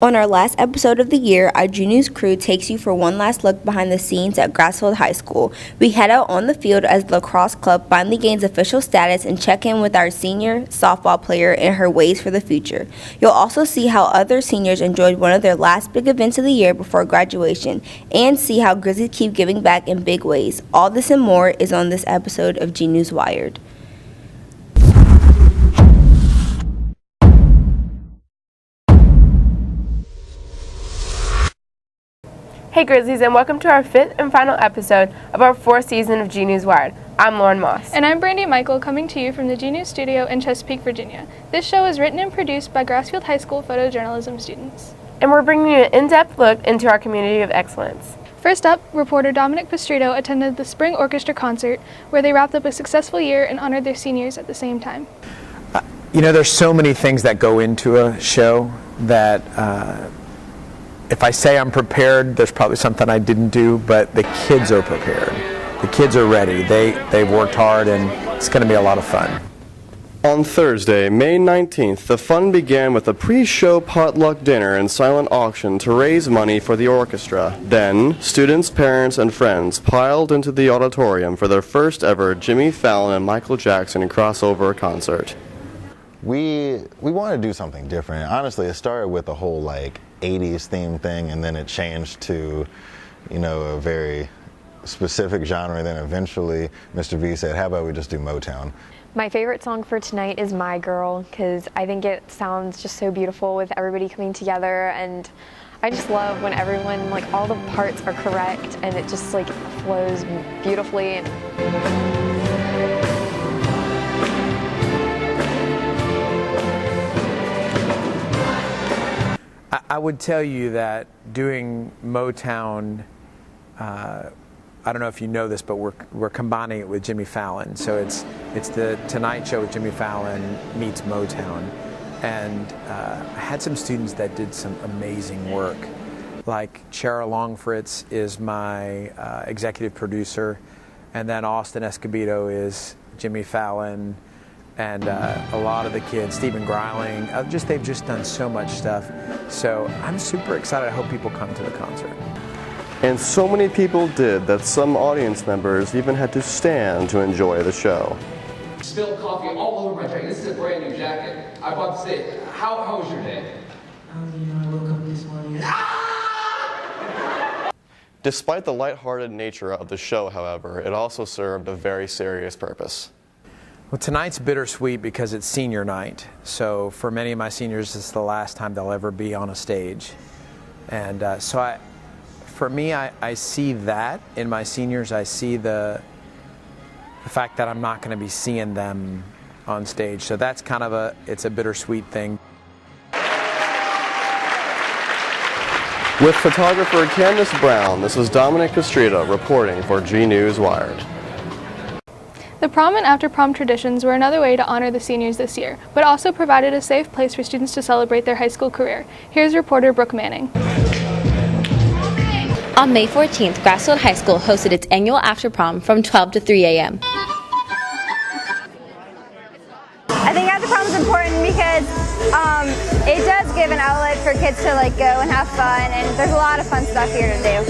On our last episode of the year, our GNews crew takes you for one last look behind the scenes at Grassfield High School. We head out on the field as the lacrosse club finally gains official status and check in with our senior softball player and her ways for the future. You'll also see how other seniors enjoyed one of their last big events of the year before graduation, and see how Grizzlies keep giving back in big ways. All this and more is on this episode of GNews Wired. Hey Grizzlies, and welcome to our fifth and final episode of our fourth season of GNews Wired. I'm Lauren Moss. And I'm Brandy Michael, coming to you from the GNews studio in Chesapeake, Virginia. This show is written and produced by Grassfield High School photojournalism students. And we're bringing you an in-depth look into our community of excellence. First up, reporter Dominic Pastrito attended the Spring Orchestra concert, where they wrapped up a successful year and honored their seniors at the same time. There's so many things that go into a show that if I say I'm prepared, there's probably something I didn't do, but the kids are prepared. The kids are ready. They've worked hard, and it's going to be a lot of fun. On Thursday, May 19th, the fun began with a pre-show potluck dinner and silent auction to raise money for the orchestra. Then, students, parents, and friends piled into the auditorium for their first ever Jimmy Fallon and Michael Jackson crossover concert. We wanted to do something different. Honestly, it started with a whole 80s theme thing, and then it changed to, a very specific genre, and then eventually Mr. V said, how about we just do Motown? My favorite song for tonight is My Girl, because I think it sounds just so beautiful with everybody coming together, and I just love when everyone, all the parts are correct, and it just flows beautifully. I would tell you that doing Motown, I don't know if you know this, but we're combining it with Jimmy Fallon. So it's the Tonight Show with Jimmy Fallon meets Motown. And I had some students that did some amazing work. Like Chara Longfritz is my executive producer, and then Austin Escobedo is Jimmy Fallon. And a lot of the kids, Stephen Greiling, they've just done so much stuff. So I'm super excited. I hope people come to the concert. And so many people did that some audience members even had to stand to enjoy the show. Spilled coffee all over my jacket. This is a brand new jacket. I bought this day. How was your day? I woke up this morning. Despite the lighthearted nature of the show, however, it also served a very serious purpose. Well, tonight's bittersweet because it's senior night. So for many of my seniors, it's the last time they'll ever be on a stage. And for me, I see that in my seniors. I see the fact that I'm not going to be seeing them on stage. So that's kind of it's a bittersweet thing. With photographer Candace Brown, this is Dominic Pastrito reporting for GNews Wired. The prom and after prom traditions were another way to honor the seniors this year, but also provided a safe place for students to celebrate their high school career. Here's reporter Brooke Manning. On May 14th, Grassfield High School hosted its annual after prom from 12 to 3 a.m. I think after prom is important because it does give an outlet for kids to go and have fun, and there's a lot of fun stuff here to do.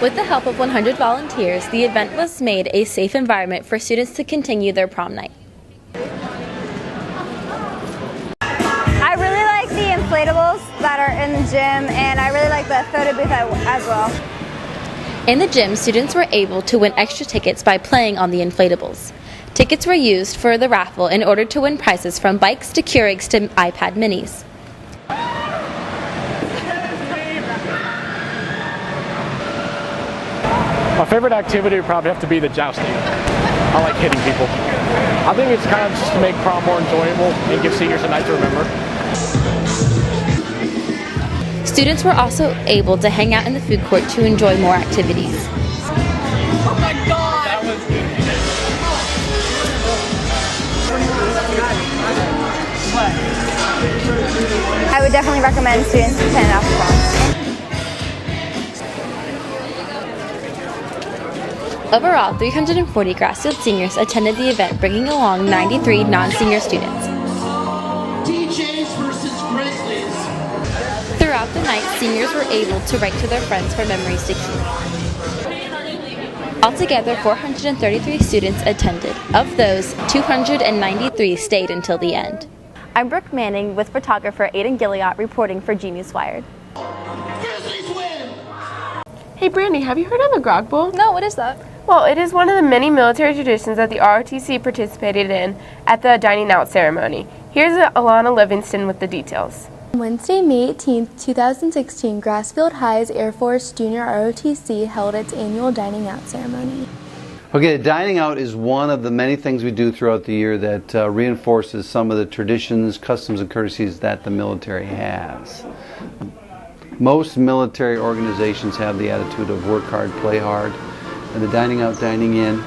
With the help of 100 volunteers, the event was made a safe environment for students to continue their prom night. I really like the inflatables that are in the gym, and I really like the photo booth as well. In the gym, students were able to win extra tickets by playing on the inflatables. Tickets were used for the raffle in order to win prizes from bikes to Keurigs to iPad minis. My favorite activity would probably have to be the jousting. I like hitting people. I think it's kind of just to make prom more enjoyable and give seniors a night to remember. Students were also able to hang out in the food court to enjoy more activities. Oh my God! That was I would definitely recommend students to attend after prom. Overall, 340 Grassfield seniors attended the event, bringing along 93 non-senior students. DJs versus Grizzlies. Throughout the night, seniors were able to write to their friends for memories to keep. Altogether, 433 students attended. Of those, 293 stayed until the end. I'm Brooke Manning with photographer Aiden Gilliott reporting for GNews Wired. Hey Brandy, have you heard of the Grog Bowl? No, what is that? Well, it is one of the many military traditions that the ROTC participated in at the Dining Out ceremony. Here's Alana Livingston with the details. Wednesday, May 18, 2016, Grassfield High's Air Force Junior ROTC held its annual Dining Out ceremony. Okay, Dining Out is one of the many things we do throughout the year that reinforces some of the traditions, customs, and courtesies that the military has. Most military organizations have the attitude of work hard, play hard, and the Dining Out, Dining In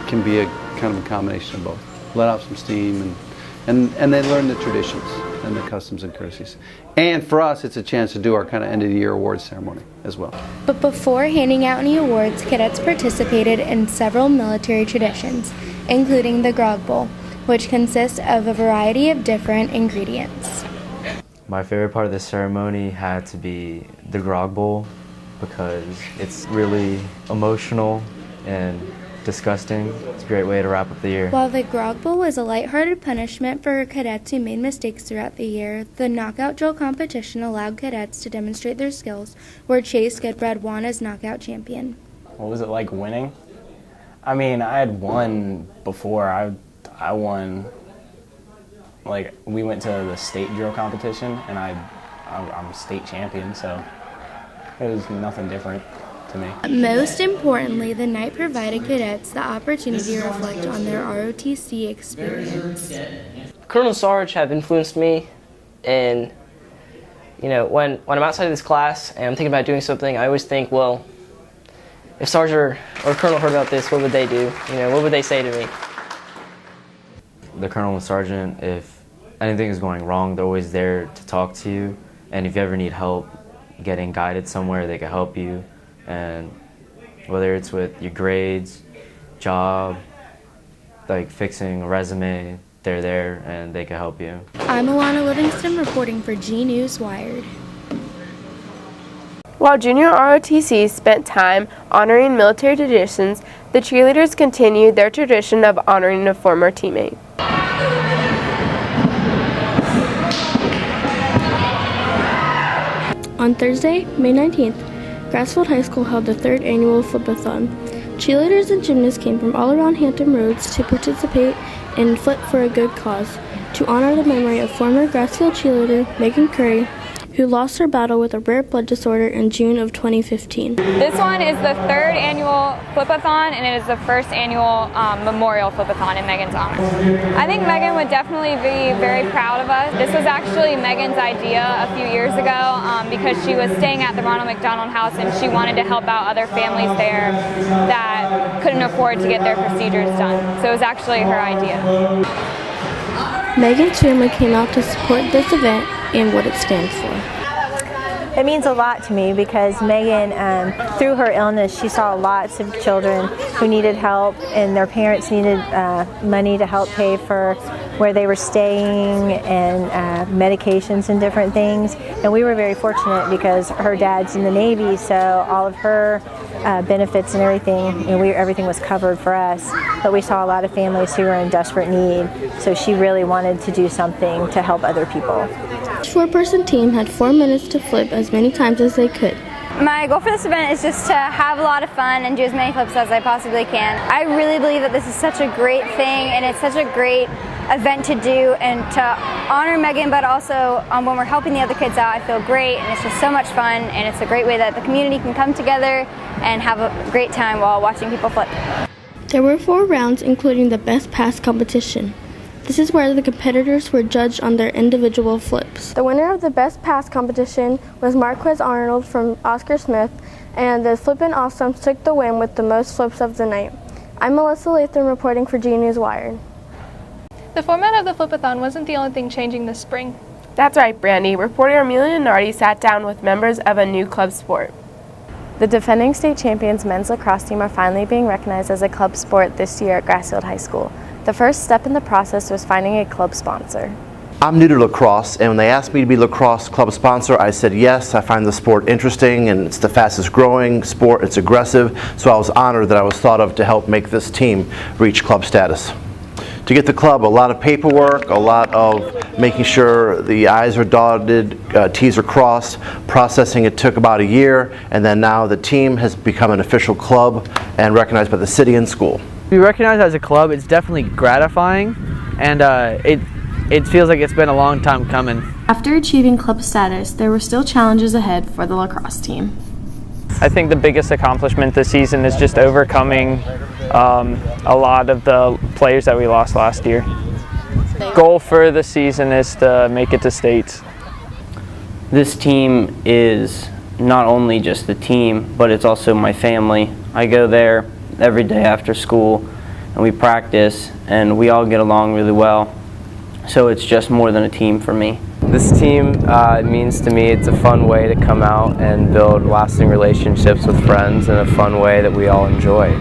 can be a kind of a combination of both. Let off some steam and they learn the traditions and the customs and courtesies. And for us, it's a chance to do our kind of end of the year awards ceremony as well. But before handing out any awards, cadets participated in several military traditions, including the Grog Bowl, which consists of a variety of different ingredients. My favorite part of the ceremony had to be the Grog Bowl because it's really emotional and disgusting. It's a great way to wrap up the year. While the Grog Bowl was a lighthearted punishment for cadets who made mistakes throughout the year, the knockout drill competition allowed cadets to demonstrate their skills, where Chase Goodbread won as knockout champion. What was it like winning? I mean, I had won before. I won. Like, we went to the state drill competition, and I'm state champion, so it was nothing different to me. Most importantly, the night provided cadets the opportunity to reflect on their ROTC experience. Colonel Sarge have influenced me, and when I'm outside of this class and I'm thinking about doing something, I always think, well, if Sarge or Colonel heard about this, what would they do? What would they say to me? The Colonel and Sergeant, if anything is going wrong, they're always there to talk to you, and if you ever need help getting guided somewhere, they can help you. And whether it's with your grades, job, like fixing a resume, they're there and they can help you. I'm Alana Livingston reporting for GNews Wired. While Junior ROTC spent time honoring military traditions, the cheerleaders continued their tradition of honoring a former teammate. On Thursday, May 19th, Grassfield High School held the 3rd annual Flip-a-thon. Cheerleaders and gymnasts came from all around Hampton Roads to participate in Flip for a Good Cause, to honor the memory of former Grassfield cheerleader Megan Curry, who lost her battle with a rare blood disorder in June of 2015. This one is the 3rd annual Flip-a-thon, and it is the 1st annual Memorial Flip-a-thon in Megan's honor. I think Megan would definitely be very proud of us. This was actually Megan's idea a few years ago because she was staying at the Ronald McDonald House and she wanted to help out other families there that couldn't afford to get their procedures done. So it was actually her idea. Megan's family came out to support this event and what it stands for. It means a lot to me because Megan, through her illness, she saw lots of children who needed help, and their parents needed money to help pay for where they were staying and medications and different things. And we were very fortunate because her dad's in the Navy, so all of her benefits and everything, everything was covered for us. But we saw a lot of families who were in desperate need, so she really wanted to do something to help other people. Each 4-person team had 4 minutes to flip as many times as they could. My goal for this event is just to have a lot of fun and do as many flips as I possibly can. I really believe that this is such a great thing and it's such a great event to do and to honor Megan, but also when we're helping the other kids out, I feel great and it's just so much fun, and it's a great way that the community can come together and have a great time while watching people flip. There were 4 rounds, including the best pass competition. This is where the competitors were judged on their individual flips. The winner of the best pass competition was Marquez Arnold from Oscar Smith, and the Flippin' Awesomes took the win with the most flips of the night. I'm Melissa Latham reporting for GNews Wired. The format of the Flip-a-thon wasn't the only thing changing this spring. That's right, Brandy. Reporter Amelia Nardi sat down with members of a new club sport. The defending state champions men's lacrosse team are finally being recognized as a club sport this year at Grassfield High School. The first step in the process was finding a club sponsor. I'm new to lacrosse, and when they asked me to be lacrosse club sponsor, I said yes. I find the sport interesting, and it's the fastest growing sport. It's aggressive, so I was honored that I was thought of to help make this team reach club status. To get the club, a lot of paperwork, a lot of making sure the I's are dotted, T's are crossed. Processing, it took about a year, and then now the team has become an official club and recognized by the city and school. To be recognized as a club, it's definitely gratifying, and it feels like it's been a long time coming. After achieving club status, there were still challenges ahead for the lacrosse team. I think the biggest accomplishment this season is just overcoming a lot of the players that we lost last year. Goal for the season is to make it to states. This team is not only just the team, but it's also my family. I go there every day after school and we practice and we all get along really well. So it's just more than a team for me. This team means to me it's a fun way to come out and build lasting relationships with friends in a fun way that we all enjoy.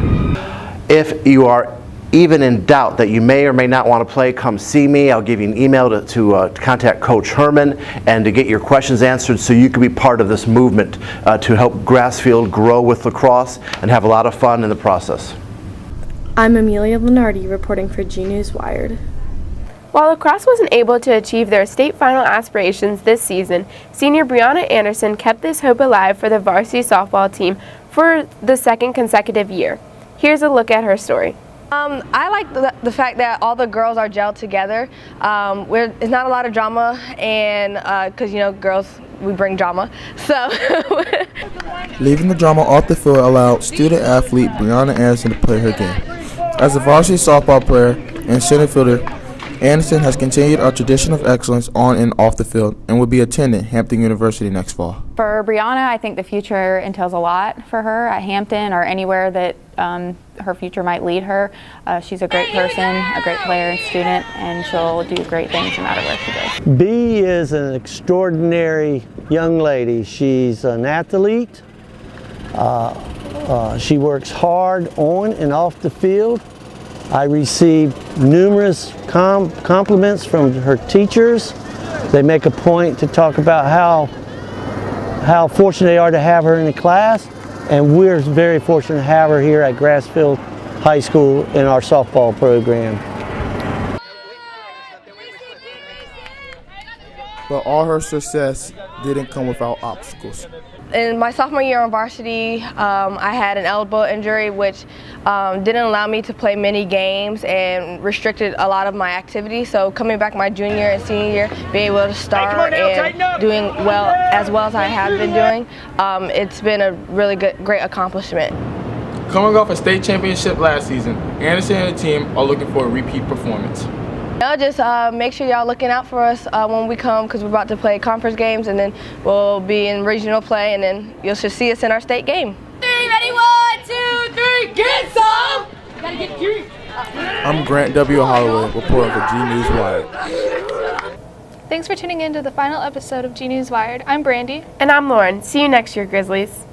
If you are even in doubt that you may or may not want to play, come see me. I'll give you an email to contact Coach Herman and to get your questions answered so you can be part of this movement to help Grassfield grow with lacrosse and have a lot of fun in the process. I'm Amelia Lenardi reporting for GNews Wired. While lacrosse wasn't able to achieve their state final aspirations this season, senior Brianna Anderson kept this hope alive for the varsity softball team for the second consecutive year. Here's a look at her story. I like the fact that all the girls are gelled together. It's not a lot of drama, and because girls, we bring drama. So leaving the drama off the field allowed student athlete Brianna Anderson to play her game. As a varsity softball player and center fielder, Anderson has continued our tradition of excellence on and off the field and will be attending Hampton University next fall. For Brianna, I think the future entails a lot for her at Hampton or anywhere that her future might lead her. She's a great person, a great player and student, and she'll do great things no matter where she goes. Bee is an extraordinary young lady. She's an athlete. She works hard on and off the field. I received numerous compliments from her teachers. They make a point to talk about how fortunate they are to have her in the class, and we're very fortunate to have her here at Grassfield High School in our softball program. But all her success didn't come without obstacles. In my sophomore year on varsity, I had an elbow injury which didn't allow me to play many games and restricted a lot of my activities. So coming back my junior and senior year, being able to start and doing well as I have been doing, it's been a really great accomplishment. Coming off a state championship last season, Anderson and the team are looking for a repeat performance. Just make sure y'all looking out for us when we come, because we're about to play conference games, and then we'll be in regional play, and then you'll just see us in our state game. Ready? 1, 2, 3, get some! You gotta get three. I'm Grant W. Holloway, reporting for GNews Wired. Thanks for tuning in to the final episode of GNews Wired. I'm Brandy. And I'm Lauren. See you next year, Grizzlies.